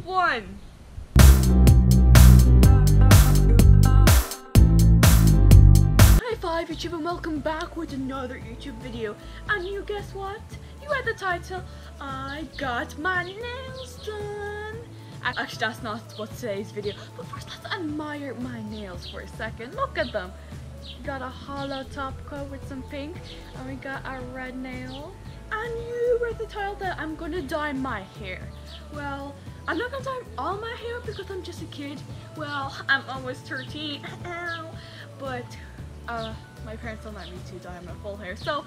1. Hi 5 YouTube and welcome back with another YouTube video. And you guess what? You read the title. I got my nails done. Actually that's not what today's video. But first let's admire my nails for a second. Look at them. We got a hollow top coat with some pink. And we got a red nail. And you read the title that I'm gonna dye my hair. Well, I'm not gonna dye all my hair because I'm just a kid. Well, I'm almost 13. But my parents don't let me to dye my full hair, so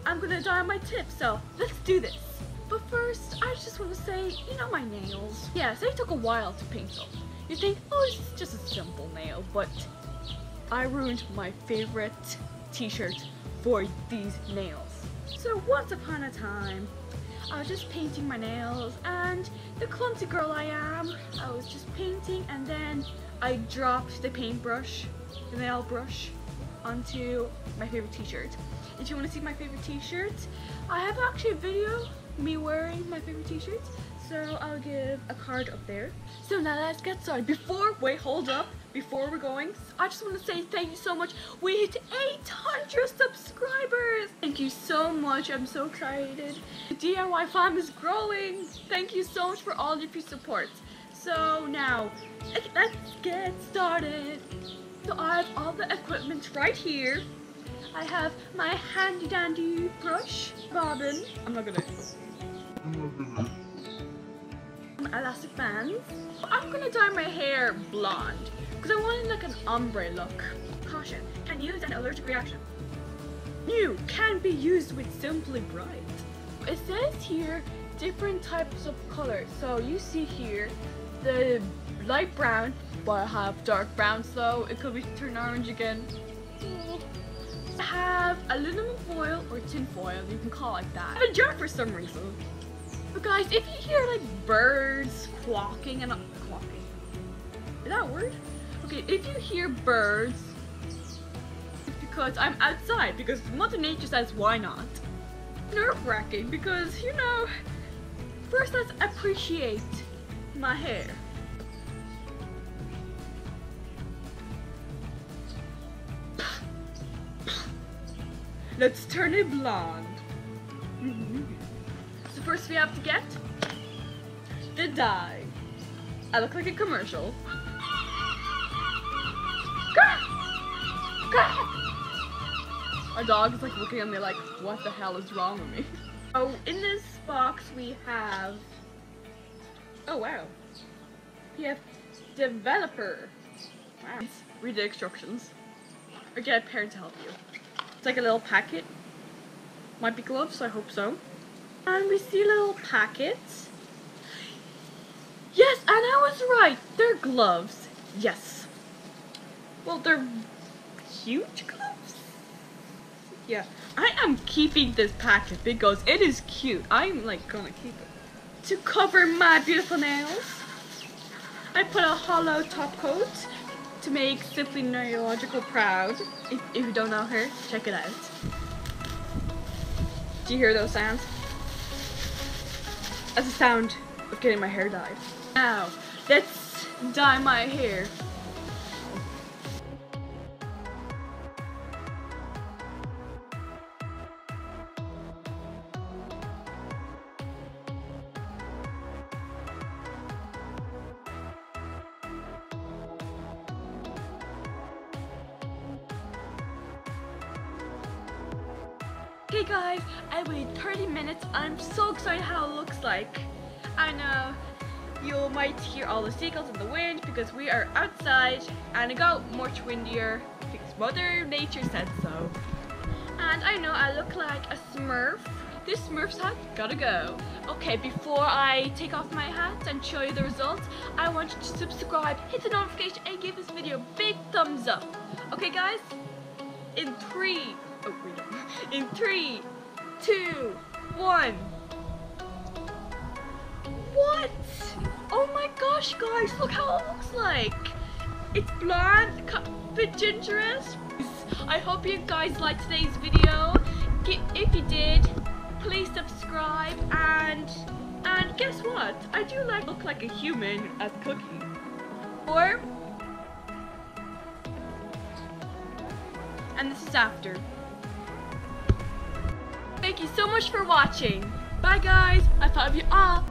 I'm gonna dye my tips. So let's do this. But first, I just want to say, you know my nails. Yes, they took a while to paint them. You think, oh, it's just a simple nail, but I ruined my favorite t-shirt for these nails. So once upon a time, I was just painting my nails, and the clumsy girl I am, I was just painting, and then I dropped the paintbrush, the nail brush, onto my favorite t-shirt. If you want to see my favorite t-shirt, I have actually a video me wearing my favorite t-shirt, so I'll give a card up there. So now let's get started. Hold up. Before we're going, I just want to say thank you so much. We hit 800 subscribers. Thank you so much. I'm so excited. The DIY fam is growing. Thank you so much for all of your support. So now, let's get started. So I have all the equipment right here. I have my handy dandy brush, bobbin. Elastic bands. I'm gonna dye my hair blonde because I wanted like an ombre look. Caution, can use an allergic reaction. New, can be used with Simply Bright. It says here different types of colors. So you see here the light brown, but I have dark brown, so it could be turned orange again. I have aluminum foil or tin foil, you can call it like that. I have a jar for some reason. But guys, if you hear like birds quacking and quacking, is that a word? Okay, if you hear birds, it's because I'm outside, because Mother Nature says why not. Nerve-wracking because, you know, first let's appreciate my hair. Let's turn it blonde. So first we have to get the dye. I look like a commercial. Our dog is like looking at me like, what the hell is wrong with me? So in this box we have, oh wow, we have developer. Wow. Read the instructions or get a parent to help you. It's like a little packet. Might be gloves, I hope so. And we see a little packet. Yes, and I was right. They're gloves. Yes. Well, they're huge gloves. Yeah. I am keeping this packet because it is cute. I'm like gonna keep it. To cover my beautiful nails, I put a hollow top coat to make Simply Neurological proud. If you don't know her, check it out. Do you hear those sounds? That's the sound of getting my hair dyed. Now, let's dye my hair. Okay guys, I waited 30 minutes. I'm so excited how it looks like. I know you might hear all the seagulls in the wind because we are outside and it got much windier because Mother Nature said so. And I know I look like a Smurf. This Smurf's hat gotta go. Okay, before I take off my hat and show you the results, I want you to subscribe, hit the notification, and give this video a big thumbs up. Okay guys? In 3, 2, 1. What? Oh my gosh guys, look how it looks like. It's blonde, a bit gingerous. I hope you guys liked today's video. If you did, please subscribe and And guess what? I do look like a human at cooking. And this is after. Thank you so much for watching. Bye guys. I love you all.